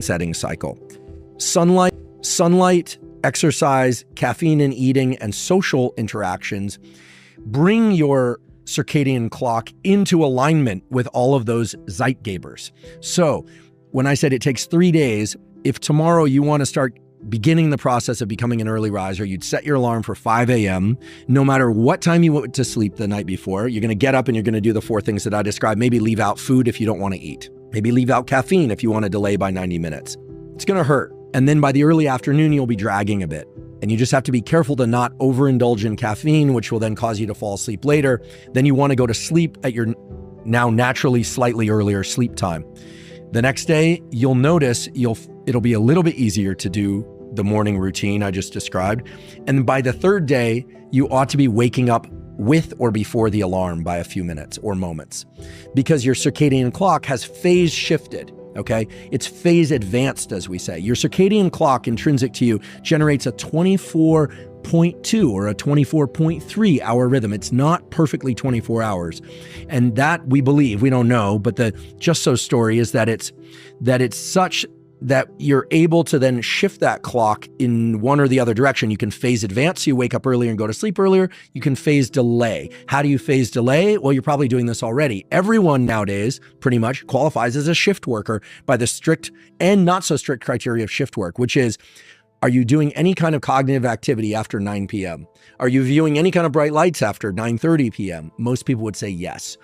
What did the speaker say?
setting cycle. Sunlight, exercise, caffeine and eating, and social interactions bring your circadian clock into alignment with all of those Zeitgebers. So when I said it takes 3 days, if tomorrow you want to start beginning the process of becoming an early riser, you'd set your alarm for 5 a.m. No matter what time you went to sleep the night before, you're going to get up and you're going to do the 4 things that I described. Maybe leave out food if you don't want to eat. Maybe leave out caffeine if you want to delay by 90 minutes. It's going to hurt. And then by the early afternoon, you'll be dragging a bit. And you just have to be careful to not overindulge in caffeine, which will then cause you to fall asleep later. Then you want to go to sleep at your now naturally slightly earlier sleep time. The next day, you'll notice it'll be a little bit easier to do the morning routine I just described. And by the 3rd day, you ought to be waking up with or before the alarm by a few minutes or moments, because your circadian clock has phase shifted. Okay, it's phase advanced, as we say. Your circadian clock intrinsic to you generates a 24.2 or a 24.3 hour rhythm. It's not perfectly 24 hours. And that we believe, we don't know, but the just so story is that it's such that you're able to then shift that clock in one or the other direction. You can phase advance, so you wake up earlier and go to sleep earlier. You can phase delay. How do you phase delay? Well, you're probably doing this already. Everyone nowadays pretty much qualifies as a shift worker by the strict and not so strict criteria of shift work, which is, are you doing any kind of cognitive activity after 9 p.m.? Are you viewing any kind of bright lights after 9:30 p.m.? Most people would say yes.